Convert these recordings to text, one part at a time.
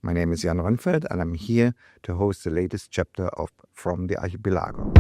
My name is Jan Rönnfeld, and I'm here to host the latest chapter of From the Archipelago.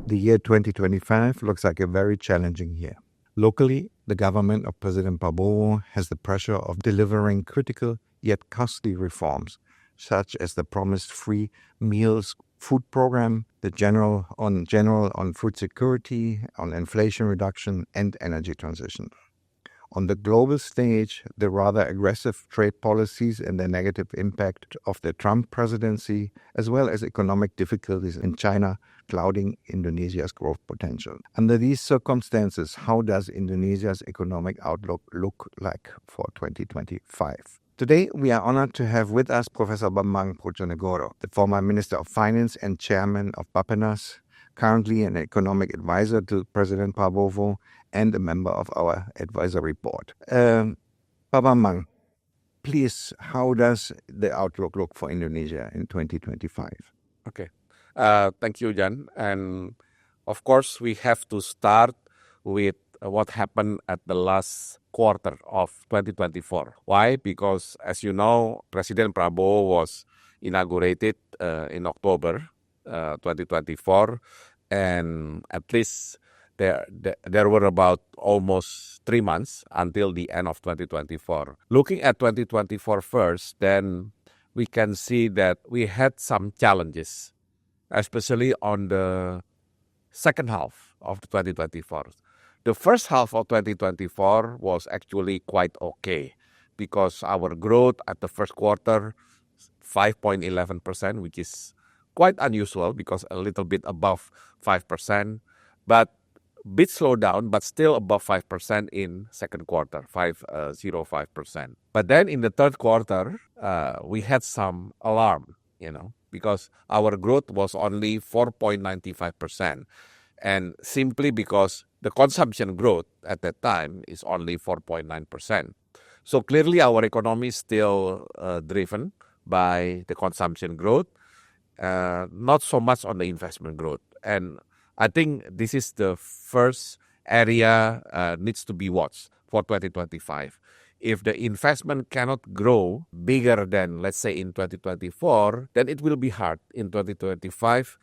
The year 2025 looks like a very challenging year. Locally, the government of President Prabowo has the pressure of delivering critical yet costly reforms, such as the promised free meals food program, the general on food security, on inflation reduction, and energy transition. On the global stage, the rather aggressive trade policies and the negative impact of the Trump presidency, as well as economic difficulties in China, clouding Indonesia's growth potential. Under these circumstances, how does Indonesia's economic outlook look like for 2025? Today, we are honored to have with us Professor Bambang Brodjonegoro, the former Minister of Finance and Chairman of BAPPENAS, currently an economic advisor to President Prabowo and a member of our advisory board. Bambang, please, how does the outlook look for Indonesia in 2025? Okay. Thank you, Jan. And of course, we have to start with what happened at the last quarter of 2024. Why? Because, as you know, President Prabowo was inaugurated in October 2024, and at least there were about almost 3 months until the end of 2024. Looking at 2024 first, then we can see that we had some challenges, especially on the second half of 2024. The first half of 2024 was actually quite okay because our growth at the first quarter, 5.11%, which is quite unusual because a little bit above 5%, but bit slowed down, but still above 5% in second quarter, 5.05%. But then in the third quarter, we had some alarm, because our growth was only 4.95%. And simply because the consumption growth at that time is only 4.9%. So clearly our economy is still driven by the consumption growth, not so much on the investment growth. And I think this is the first area needs to be watched for 2025. If the investment cannot grow bigger than, let's say, in 2024, then it will be hard in 2025.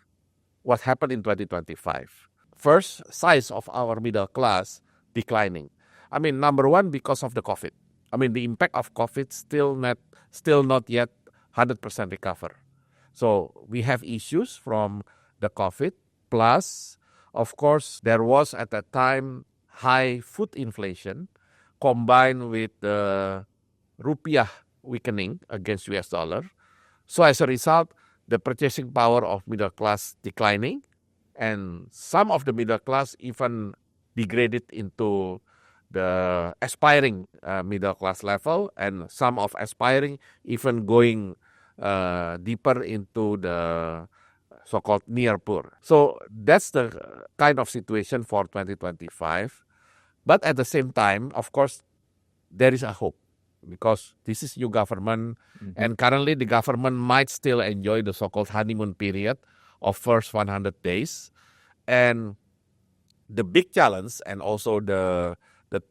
What happened in 2025? First, size of our middle class declining. Number one, because of the COVID. The impact of COVID still not yet 100% recover. So we have issues from the COVID. Plus, of course, there was at that time high food inflation combined with the rupiah weakening against US dollar. So as a result, the purchasing power of middle class declining, and some of the middle class even degraded into the aspiring middle class level, and some of aspiring even going deeper into the so-called near poor. So that's the kind of situation for 2025. But at the same time, of course, there is a hope because this is new government, and currently the government might still enjoy the so-called honeymoon period of first 100 days. And the big challenge and also the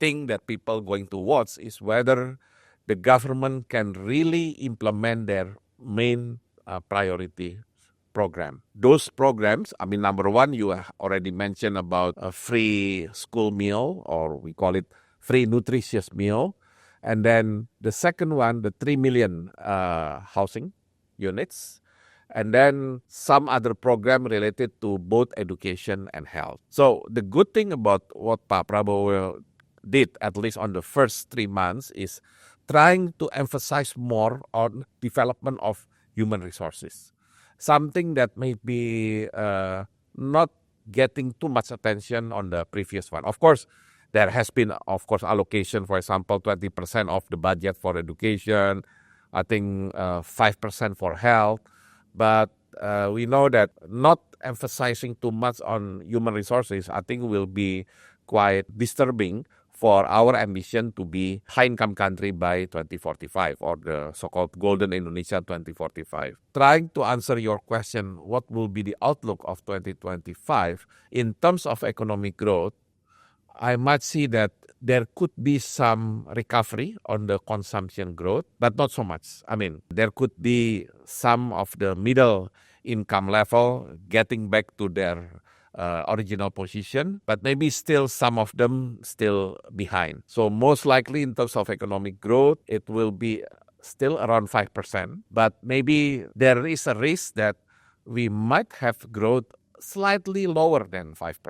thing that people going to watch is whether the government can really implement their main priority program. Those programs, number one, you already mentioned about a free school meal, or we call it free nutritious meal. And then the second one, the 3 million housing units. And then some other program related to both education and health. So the good thing about what Pak Prabowo did, at least on the first 3 months, is trying to emphasize more on development of human resources. Something that may be not getting too much attention on the previous one. Of course, there has been, allocation, for example, 20% of the budget for education, I think 5% for health. But we know that not emphasizing too much on human resources, I think, will be quite disturbing for our ambition to be high-income country by 2045, or the so-called Golden Indonesia 2045. Trying to answer your question, what will be the outlook of 2025 in terms of economic growth, I might see that there could be some recovery on the consumption growth, but not so much. I mean, there could be some of the middle income level getting back to their original position, but maybe still some of them still behind. So most likely in terms of economic growth, it will be still around 5%, but maybe there is a risk that we might have growth slightly lower than 5%.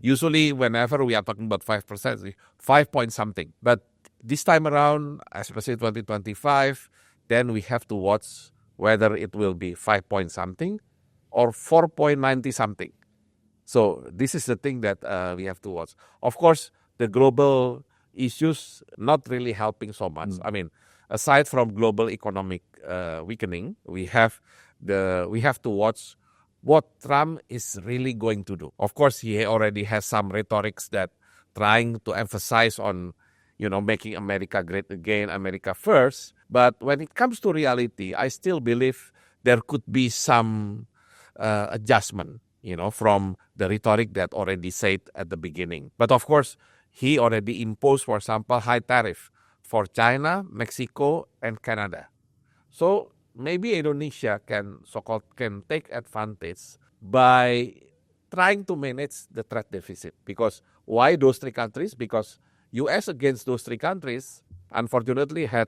Usually, whenever we are talking about 5%, 5 point something. But this time around, especially 2025, then we have to watch whether it will be 5 point something or 4.90 something. So this is the thing that we have to watch. Of course, the global issues not really helping so much. I mean, aside from global economic weakening, we have to watch what Trump is really going to do. Of course, he already has some rhetorics that trying to emphasize on, making America great again, America first. But when it comes to reality, I still believe there could be some adjustment, from the rhetoric that already said at the beginning. But of course, he already imposed, for example, high tariff for China, Mexico, and Canada. So maybe Indonesia can take advantage by trying to manage the trade deficit. Because why those three countries? Because U.S. against those three countries, unfortunately, had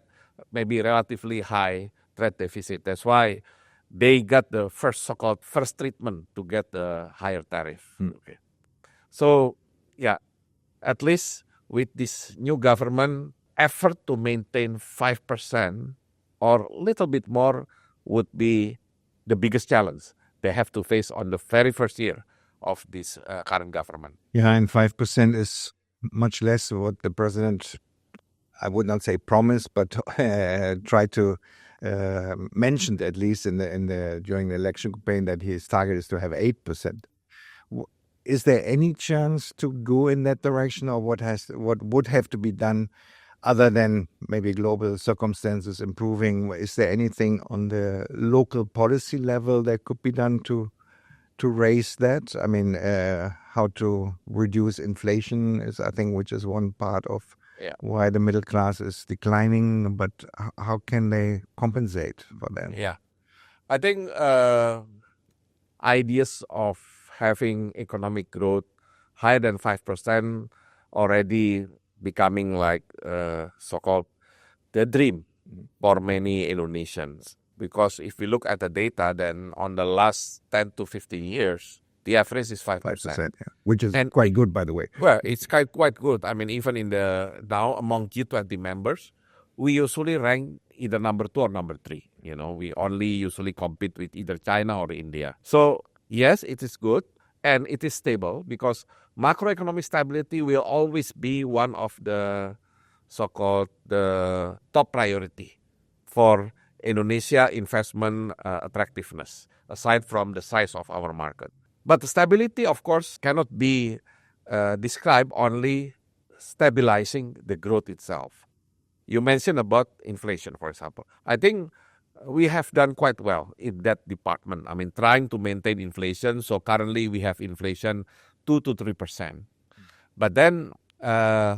maybe relatively high trade deficit. That's why they got the first treatment to get the higher tariff. Okay. So, at least with this new government, effort to maintain 5% or a little bit more would be the biggest challenge they have to face on the very first year of this current government. Yeah, and 5% is much less what the president, I would not say promised, but tried to mentioned at least during the election campaign that his target is to have 8%. Is there any chance to go in that direction, or what would have to be done other than maybe global circumstances improving? Is there anything on the local policy level that could be done to raise that? I mean, how to reduce inflation is, I think, which is one part of why the middle class is declining. But how can they compensate for that? Yeah, I think ideas of having economic growth higher than 5% already becoming like so-called the dream for many Indonesians. Because if we look at the data, then on the last 10 to 15 years, the average is 5%. 5%, which is quite good, by the way. Well, it's quite good. I mean, even now among G20 members, we usually rank either number 2 or number 3. We only usually compete with either China or India. So yes, it is good. And it is stable because macroeconomic stability will always be one of the so-called the top priority for Indonesia investment attractiveness, aside from the size of our market. But the stability, of course, cannot be described only stabilizing the growth itself. You mentioned about inflation, for example. I think we have done quite well in that department. I mean, trying to maintain inflation. So currently we have inflation 2 to 3%. But then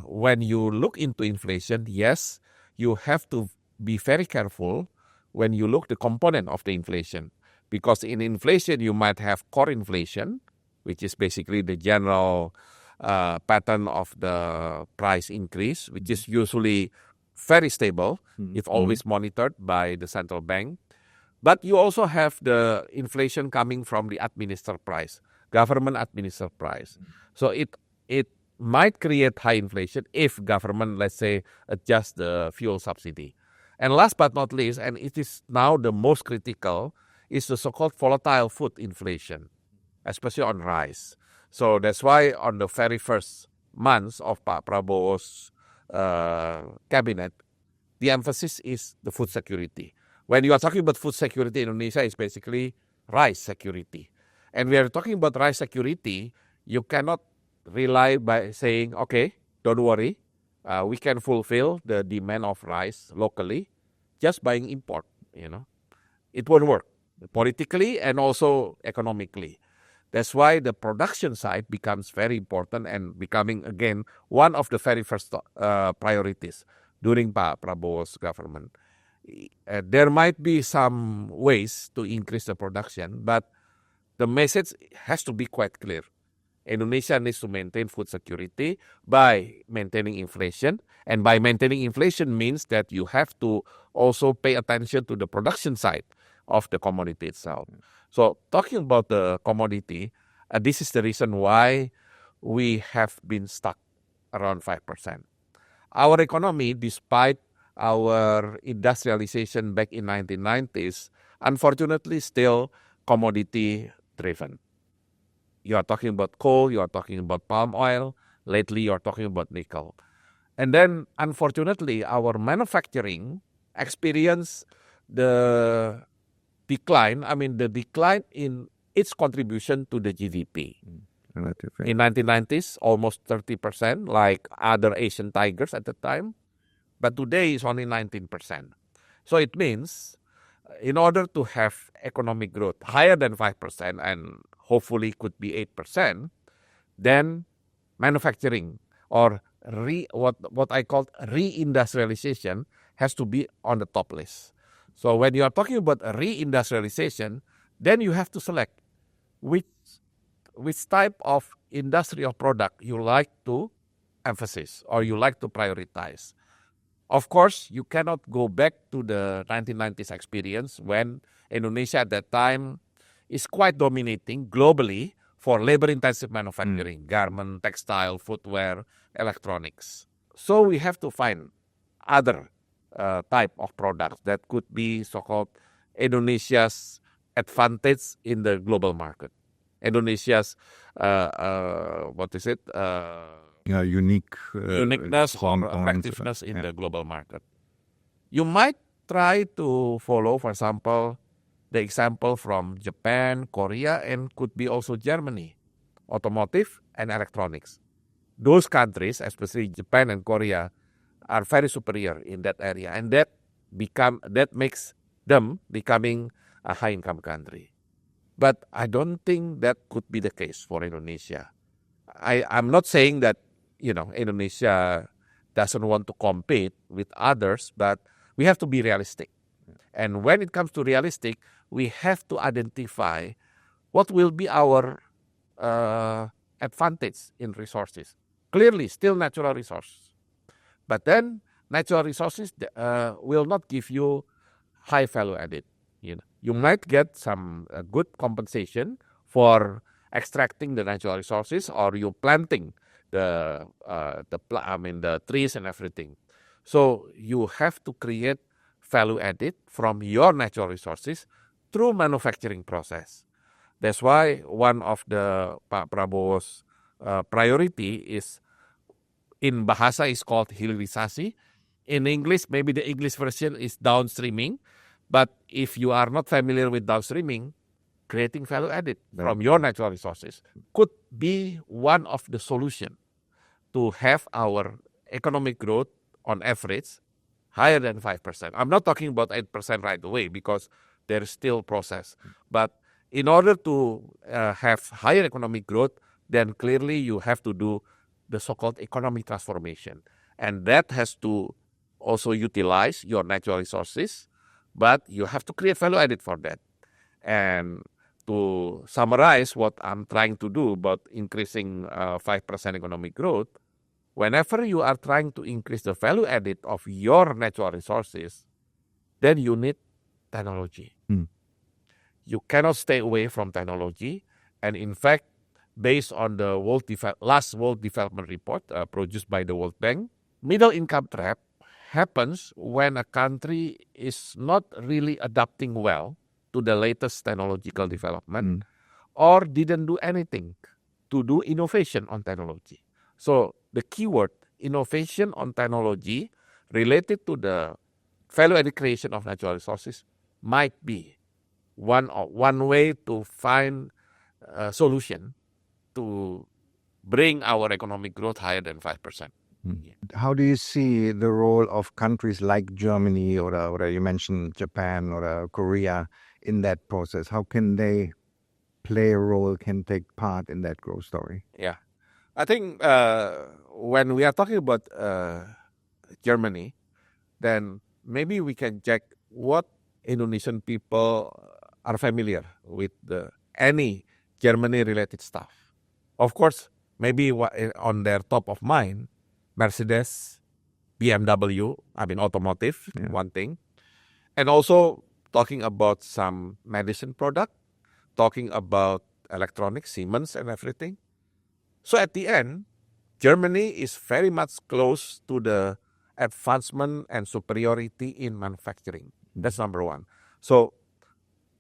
when you look into inflation, yes, you have to be very careful when you look the component of the inflation. Because in inflation, you might have core inflation, which is basically the general pattern of the price increase, which is usually very stable, if always monitored by the central bank. But you also have the inflation coming from the administered price, government administered price. So it might create high inflation if government, let's say, adjusts the fuel subsidy. And last but not least, and it is now the most critical, is the so-called volatile food inflation, especially on rice. So that's why on the very first months of Pak Prabowo's cabinet, the emphasis is the food security. When you are talking about food security in Indonesia, it's basically rice security. And we are talking about rice security, you cannot rely by saying, okay, don't worry, we can fulfill the demand of rice locally just buying import, It won't work politically and also economically. That's why the production side becomes very important and becoming, again, one of the very first priorities during Pak Prabowo's government. There might be some ways to increase the production, but the message has to be quite clear. Indonesia needs to maintain food security by maintaining inflation. And by maintaining inflation means that you have to also pay attention to the production side of the commodity itself. So talking about the commodity, this is the reason why we have been stuck around 5%. Our economy, despite our industrialization back in 1990s, unfortunately still commodity-driven. You are talking about coal, you are talking about palm oil, lately you are talking about nickel. And then, unfortunately, our manufacturing experienced the decline in its contribution to the GDP. In 1990s, almost 30%, like other Asian tigers at the time. But today, it's only 19%. So it means, in order to have economic growth higher than 5% and hopefully could be 8%, then manufacturing or what I call reindustrialization has to be on the top list. So when you are talking about reindustrialization, then you have to select which type of industrial product you like to emphasize or you like to prioritize. Of course, you cannot go back to the 1990s experience when Indonesia at that time is quite dominating globally for labor-intensive manufacturing, garment, textile, footwear, electronics. So we have to find other type of products that could be so-called Indonesia's advantage in the global market. Indonesia's, uniqueness or effectiveness in the global market. You might try to follow, for example, the example from Japan, Korea, and could be also Germany, automotive and electronics. Those countries, especially Japan and Korea, are very superior in that area, and that makes them becoming a high-income country. But I don't think that could be the case for Indonesia. I'm not saying that Indonesia doesn't want to compete with others, but we have to be realistic. And when it comes to realistic, we have to identify what will be our advantage in resources. Clearly, still natural resources. But then natural resources will not give you high value added. You might get some good compensation for extracting the natural resources, or you planting the trees and everything. So you have to create value added from your natural resources through manufacturing process. That's why one of the Pak Prabowo's priority is, in Bahasa is called hilirisasi. In English, maybe the English version is downstreaming. But if you are not familiar with downstreaming, creating value added from your natural resources could be one of the solutions to have our economic growth on average higher than 5%. I'm not talking about 8% right away because there is still process. But in order to have higher economic growth, then clearly you have to do the so-called economic transformation. And that has to also utilize your natural resources, but you have to create value added for that. And to summarize what I'm trying to do about increasing 5% economic growth, whenever you are trying to increase the value added of your natural resources, then you need technology. You cannot stay away from technology. And in fact, based on the last World Development Report produced by the World Bank, middle income trap happens when a country is not really adapting well to the latest technological development or didn't do anything to do innovation on technology. So the keyword innovation on technology related to the value-added creation of natural resources might be one way to find a solution to bring our economic growth higher than 5%. How do you see the role of countries like Germany or you mentioned Japan or Korea in that process? How can they play a role, can take part in that growth story? Yeah. I think when we are talking about Germany, then maybe we can check what Indonesian people are familiar with any Germany-related stuff. Of course, maybe on their top of mind, Mercedes, BMW, automotive, one thing. And also talking about some medicine product, talking about electronics, Siemens and everything. So at the end, Germany is very much close to the advancement and superiority in manufacturing. That's number one. So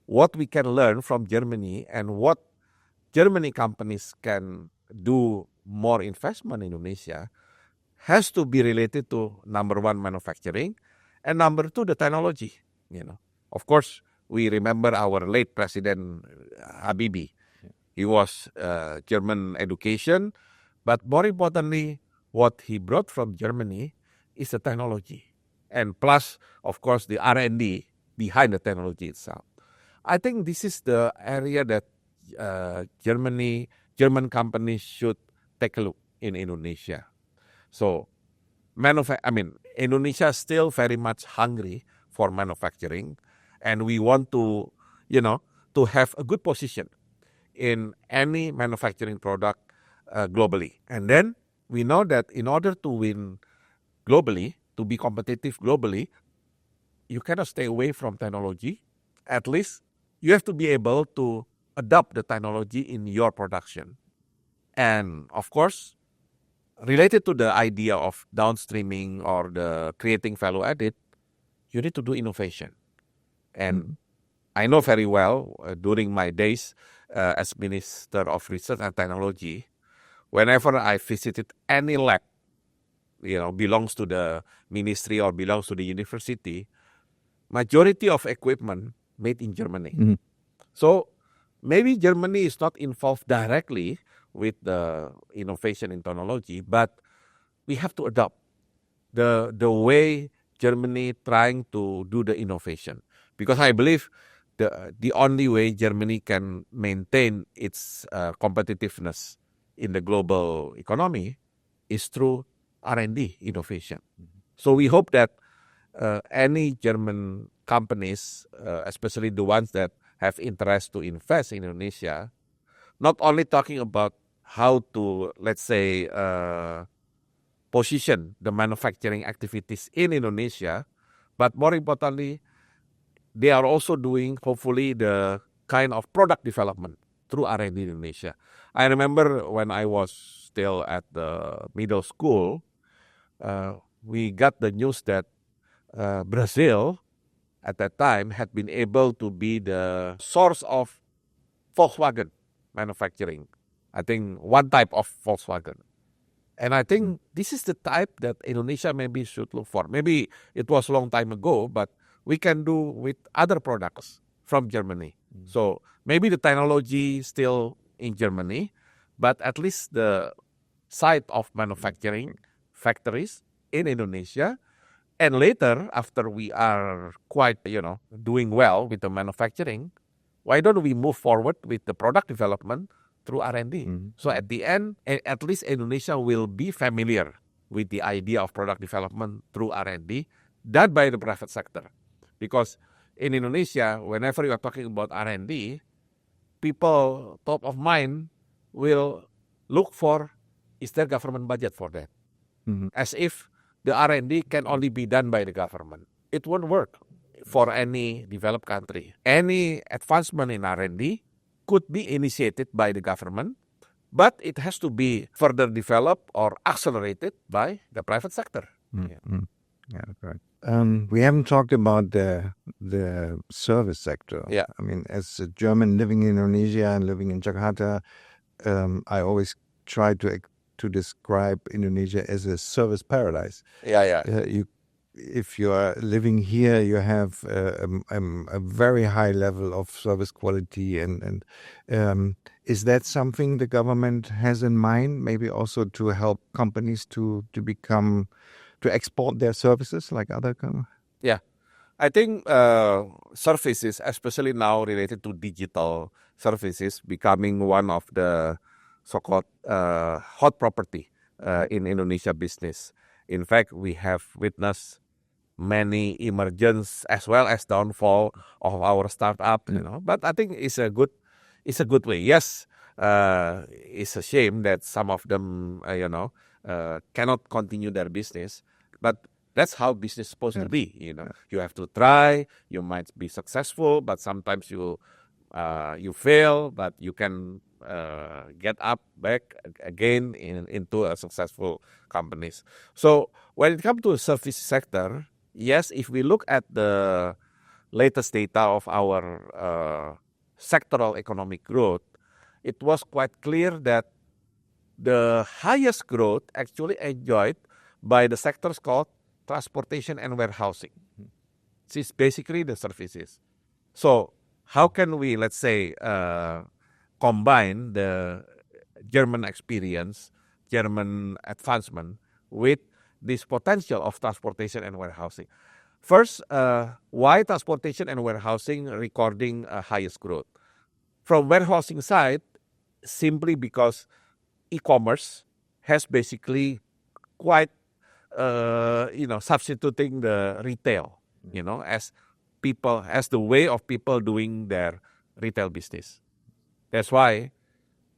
what we can learn from Germany and what Germany companies can do more investment in Indonesia has to be related to number one, manufacturing, and number two, the technology. Of course, we remember our late President Habibie. He was German education, but more importantly, what he brought from Germany is the technology, and plus, of course, the R&D behind the technology itself. I think this is the area that German companies should take a look in Indonesia. So, Indonesia is still very much hungry for manufacturing, and we want to, to have a good position in any manufacturing product globally. And then we know that in order to win globally, to be competitive globally, you cannot stay away from technology. At least you have to be able to adopt the technology in your production. And of course, related to the idea of downstreaming or the creating value added, you need to do innovation. And I know very well during my days as Minister of Research and Technology, whenever I visited any lab, belongs to the ministry or belongs to the university, majority of equipment made in Germany. So maybe Germany is not involved directly with the innovation in technology, but we have to adopt the way Germany trying to do the innovation. Because I believe the only way Germany can maintain its competitiveness in the global economy is through R&D innovation. So we hope that any German companies, especially the ones that have interest to invest in Indonesia, not only talking about how to, let's say, position the manufacturing activities in Indonesia, but more importantly, they are also doing, hopefully, the kind of product development through R&D in Indonesia. I remember when I was still at the middle school, we got the news that Brazil, at that time, had been able to be the source of Volkswagen manufacturing. I think one type of Volkswagen. And I think this is the type that Indonesia maybe should look for. Maybe it was a long time ago, but we can do with other products from Germany. So maybe the technology is still in Germany, but at least the site of manufacturing factories in Indonesia. And later, after we are quite, doing well with the manufacturing, why don't we move forward with the product development through R&D? So at the end, at least Indonesia will be familiar with the idea of product development through R&D done by the private sector. Because in Indonesia, whenever you are talking about R&D, people top of mind will look for, is there government budget for that? As if the R&D can only be done by the government. It won't work for any developed country. Any advancement in R&D could be initiated by the government, but it has to be further developed or accelerated by the private sector. Yeah, correct. We haven't talked about the service sector. Yeah. I mean, as a German living in Indonesia and living in Jakarta, I always try to describe Indonesia as a service paradise. Yeah. if you are living here, you have a very high level of service quality, and is that something the government has in mind? Maybe also to help companies to export their services like other companies. Yeah, I think services, especially now related to digital services, becoming one of the so-called hot property in Indonesia business. In fact, we have witnessed many emergence as well as downfall of our startup. But I think it's a good way. Yes, it's a shame that some of them, cannot continue their business, but that's how business is supposed to be. You have to try. You might be successful, but sometimes you fail, but you can get up back again into a successful companies. So when it comes to the service sector, yes, if we look at the latest data of our sectoral economic growth, it was quite clear that the highest growth actually enjoyed by the sectors called transportation and warehousing. This is basically the services. So how can we, let's say, combine the German experience, German advancement with this potential of transportation and warehousing? First, why transportation and warehousing recording highest growth? From warehousing side, simply because e-commerce has basically quite, substituting the retail, as the way of people doing their retail business. That's why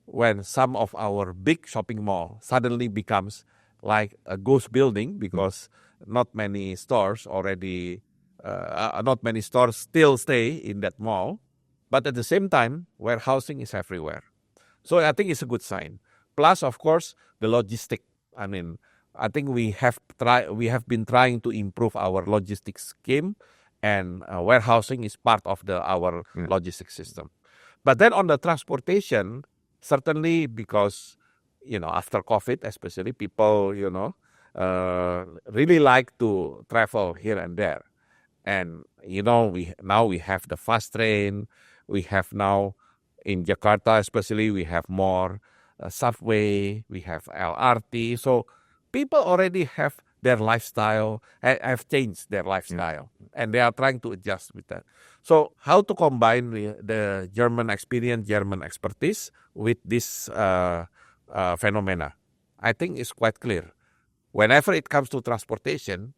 when some of our big shopping mall suddenly becomes like a ghost building because not many stores still stay in that mall, but at the same time, warehousing is everywhere. So I think it's a good sign. Plus, of course, the logistic. I think we have been trying to improve our logistics scheme, and warehousing is part of our logistics system. But then on the transportation, certainly because, after COVID especially, people, really like to travel here and there. And, we have the fast train. We have now, in Jakarta especially, we have more subway, we have LRT. So people already have their lifestyle, have changed their lifestyle, and they are trying to adjust with that. So how to combine the German experience, German expertise with this phenomena? I think it's quite clear. Whenever it comes to transportation,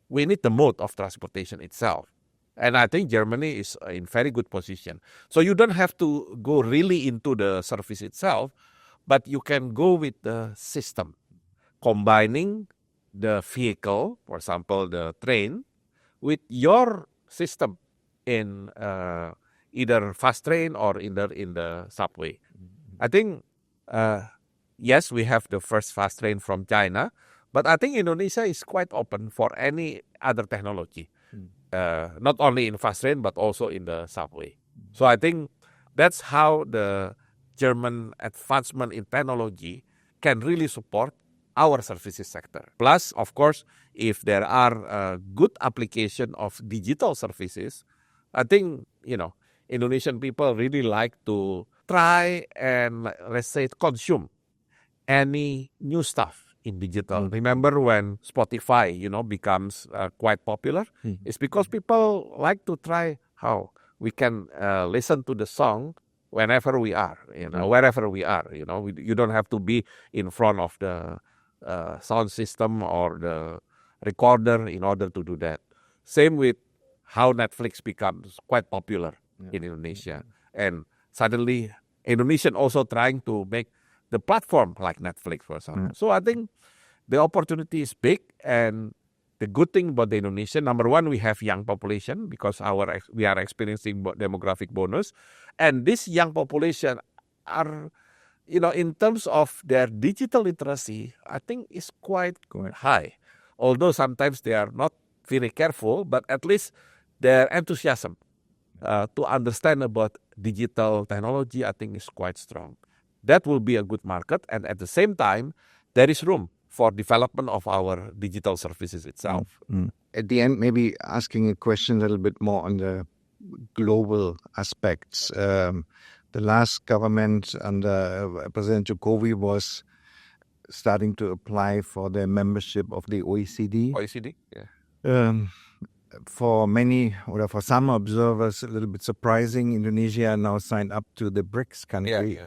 we need the mode of transportation itself. And I think Germany is in very good position. So you don't have to go really into the service itself, but you can go with the system, combining the vehicle, for example, the train, with your system in either fast train or either in the subway. I think, yes, we have the first fast train from China, but I think Indonesia is quite open for any other technology, not only in fast train, but also in the subway. So I think that's how the German advancement in technology can really support our services sector. Plus, of course, if there are good application of digital services, I think, Indonesian people really like to try and, let's say, consume any new stuff in digital. Remember when Spotify, becomes quite popular? It's because people like to try how we can listen to the song whenever we are, wherever we are. You don't have to be in front of the sound system or the recorder in order to do that. Same with how Netflix becomes quite popular in Indonesia. And suddenly, Indonesian also trying to make the platform like Netflix, for example. So I think the opportunity is big, and the good thing about the Indonesian, number one, we have young population because we are experiencing demographic bonus. And this young population are, in terms of their digital literacy, I think is quite high. Although sometimes they are not very careful, but at least their enthusiasm to understand about digital technology, I think, is quite strong. That will be a good market. And at the same time, there is room for development of our digital services itself. at the end, maybe asking a question a little bit more on the global aspects. The last government under President Jokowi was starting to apply for the membership of the OECD. OECD, yeah. For many, or for some observers, a little bit surprising, Indonesia now signed up to the BRICS country.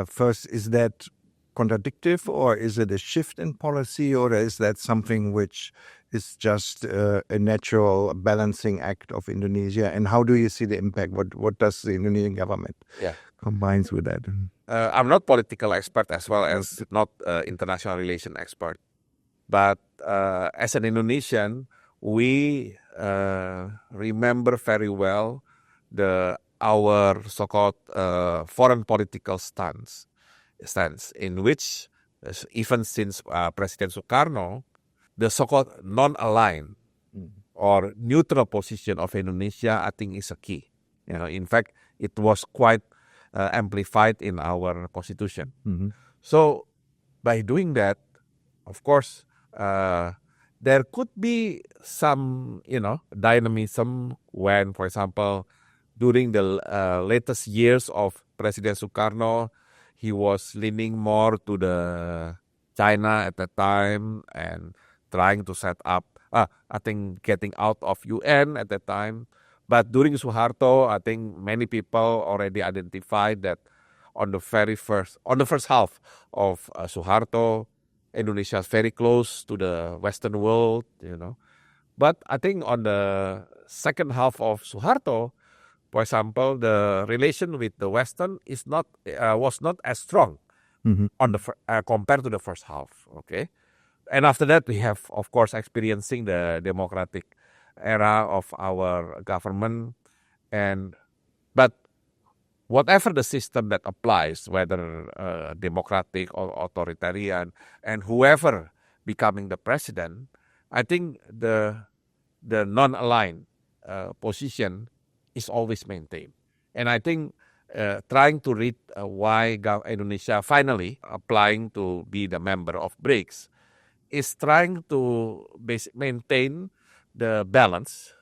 First, is that contradictive, or is it a shift in policy, or is that something which is just a natural balancing act of Indonesia? And how do you see the impact? What does the Indonesian government combines with that? I'm not political expert as well as not international relation expert, but as an Indonesian, we remember very well our so-called foreign political stance, in which even since President Sukarno, the so-called non-aligned or neutral position of Indonesia, I think, is a key. In fact, it was quite amplified in our constitution. Mm-hmm. So by doing that, of course, there could be some, dynamism when, for example, during the latest years of President Sukarno, he was leaning more to the China at that time and trying to set up, I think, getting out of UN at that time. But during Suharto, I think many people already identified that on the first half of Suharto, Indonesia is very close to the Western world, But I think on the second half of Suharto, for example, the relation with the Western was not as strong on the compared to the first half. Okay, and after that we have, of course, experiencing the democratic era of our government, but whatever the system that applies, whether democratic or authoritarian, and whoever becoming the president, I think the non-aligned position is always maintained. And I think trying to read why Indonesia finally applying to be the member of BRICS is trying to maintain the balance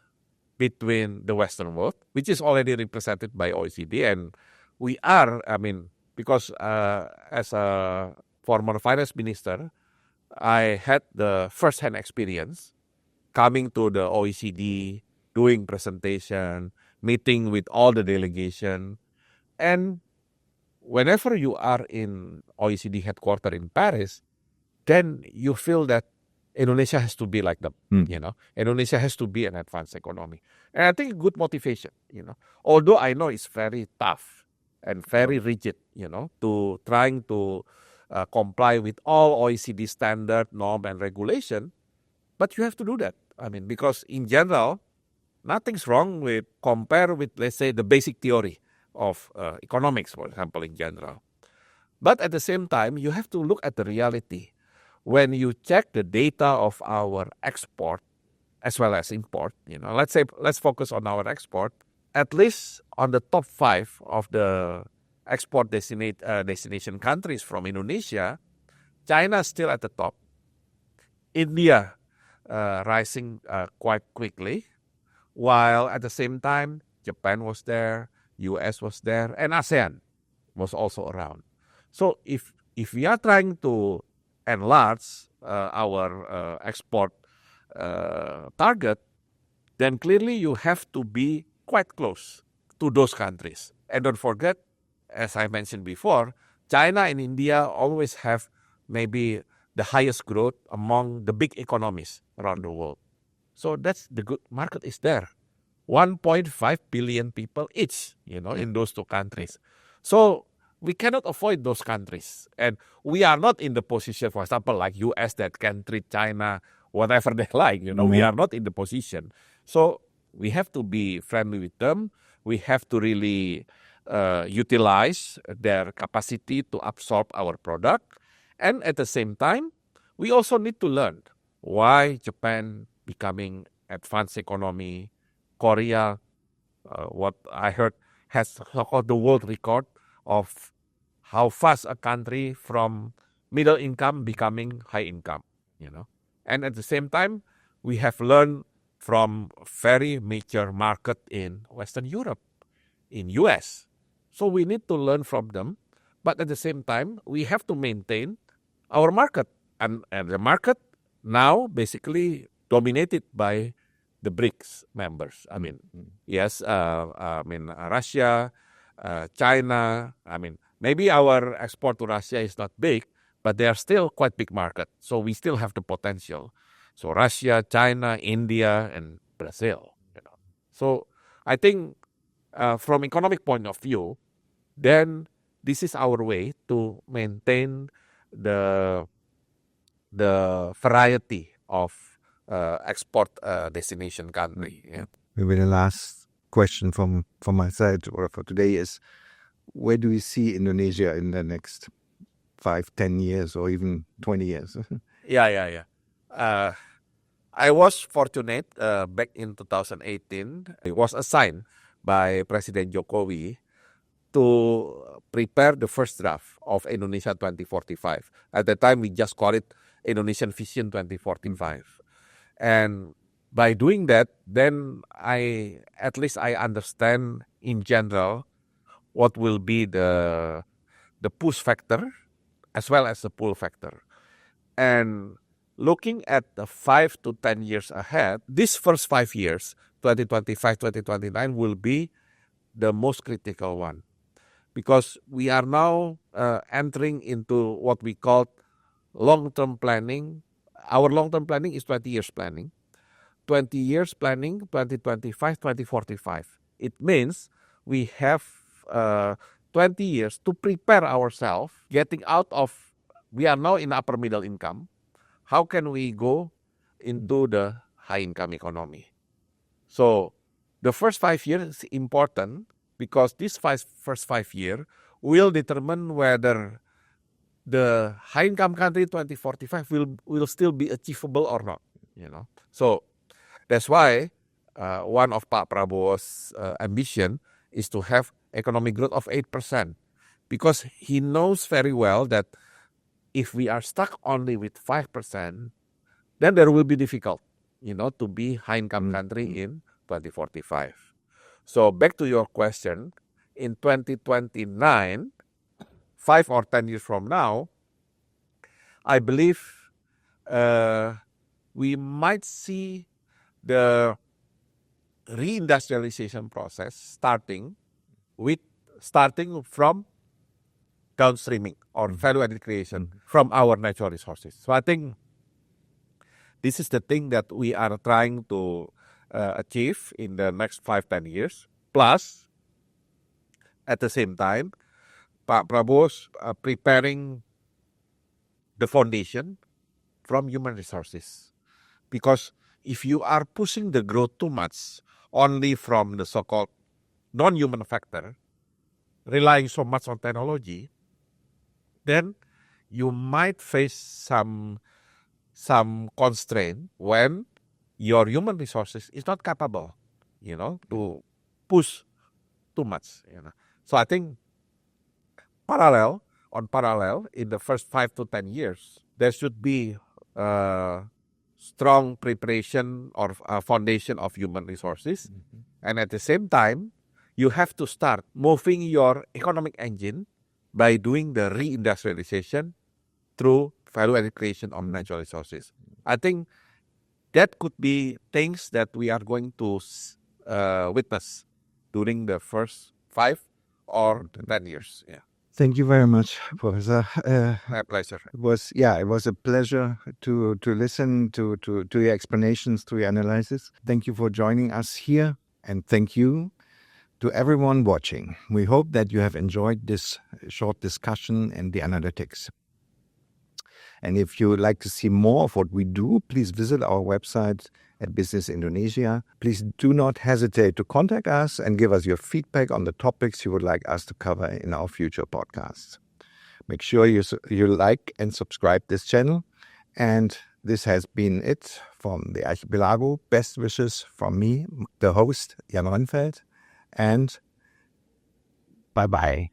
between the Western world, which is already represented by OECD. And we are, because as a former finance minister, I had the first-hand experience coming to the OECD, doing presentation, meeting with all the delegation. And whenever you are in OECD headquarters in Paris, then you feel that Indonesia has to be like them, Indonesia has to be an advanced economy. And I think good motivation, Although I know it's very tough and very rigid, to trying to comply with all OECD standard, norm, and regulation, but you have to do that. Because in general, nothing's wrong with compare with, let's say, the basic theory of economics, for example, in general. But at the same time, you have to look at the reality. When you check the data of our export as well as import, let's focus on our export. At least on the top 5 of the export destination countries from Indonesia, China is still at the top. India rising quite quickly, while at the same time, Japan was there, US was there, and ASEAN was also around. So if we are trying to enlarge our export target, then clearly you have to be quite close to those countries. And don't forget, as I mentioned before, China and India always have maybe the highest growth among the big economies around the world. So that's the good market is there. 1.5 billion people each, in those two countries. So we cannot avoid those countries. And we are not in the position, for example, like US that can treat China whatever they like. We are not in the position. So we have to be friendly with them. We have to really utilize their capacity to absorb our product. And at the same time, we also need to learn why Japan becoming advanced economy, Korea, what I heard, has so-called the world record of how fast a country from middle income becoming high income, And at the same time, we have learned from very major market in Western Europe, in US. So we need to learn from them. But at the same time, we have to maintain our market. And the market now basically dominated by the BRICS members. I mean, yes, Russia, China. I mean, maybe our export to Russia is not big, but they are still quite big market. So we still have the potential. So Russia, China, India, and Brazil. So I think from economic point of view, then this is our way to maintain the variety of export destination country. Yeah. Maybe the last question from my side or for today is, where do you see Indonesia in the next 5, 10 years or even 20 years? Yeah. I was fortunate back in 2018. I was assigned by President Jokowi to prepare the first draft of Indonesia 2045. At the time, we just called it Indonesian Vision 2045. And by doing that, then at least I understand in general what will be the push factor as well as the pull factor. And looking at the 5 to 10 years ahead, these first 5 years, 2025, 2029, will be the most critical one. Because we are now entering into what we call long-term planning. Our long-term planning is 20 years planning. 20 years planning, 2025, 2045. It means we have 20 years to prepare ourselves, getting out of, we are now in upper middle income. How can we go into the high-income economy? So the first 5 years is important because this first 5 years will determine whether the high-income country 2045 will still be achievable or not. So that's why one of Pak Prabowo's ambition is to have economic growth of 8%, because he knows very well that if we are stuck only with 5%, then there will be difficult, to be high-income country in 2045. So back to your question, in 2029, 5 or 10 years from now, I believe we might see the reindustrialization process starting from downstreaming or value-added creation from our natural resources. So I think this is the thing that we are trying to achieve in the next 5-10 years. Plus, at the same time, Pak Prabowo's preparing the foundation from human resources. Because if you are pushing the growth too much only from the so-called non-human factor, relying so much on technology, then you might face some constraint when your human resources is not capable, to push too much. So I think parallel in the first 5 to 10 years, there should be strong preparation or foundation of human resources. And at the same time, you have to start moving your economic engine by doing the reindustrialization through value-added creation of natural resources. I think that could be things that we are going to witness during the first 5 or 10 years. Yeah. Thank you very much, Professor. My pleasure. It was a pleasure to listen to your explanations, to your analysis. Thank you for joining us here, and thank you to everyone watching. We hope that you have enjoyed this short discussion and the analytics. And if you would like to see more of what we do, please visit our website at Business-Indonesia. Please do not hesitate to contact us and give us your feedback on the topics you would like us to cover in our future podcasts. Make sure you like and subscribe this channel. And this has been it from the Archipelago. Best wishes from me, the host, Jan Rönnfeld, and bye-bye.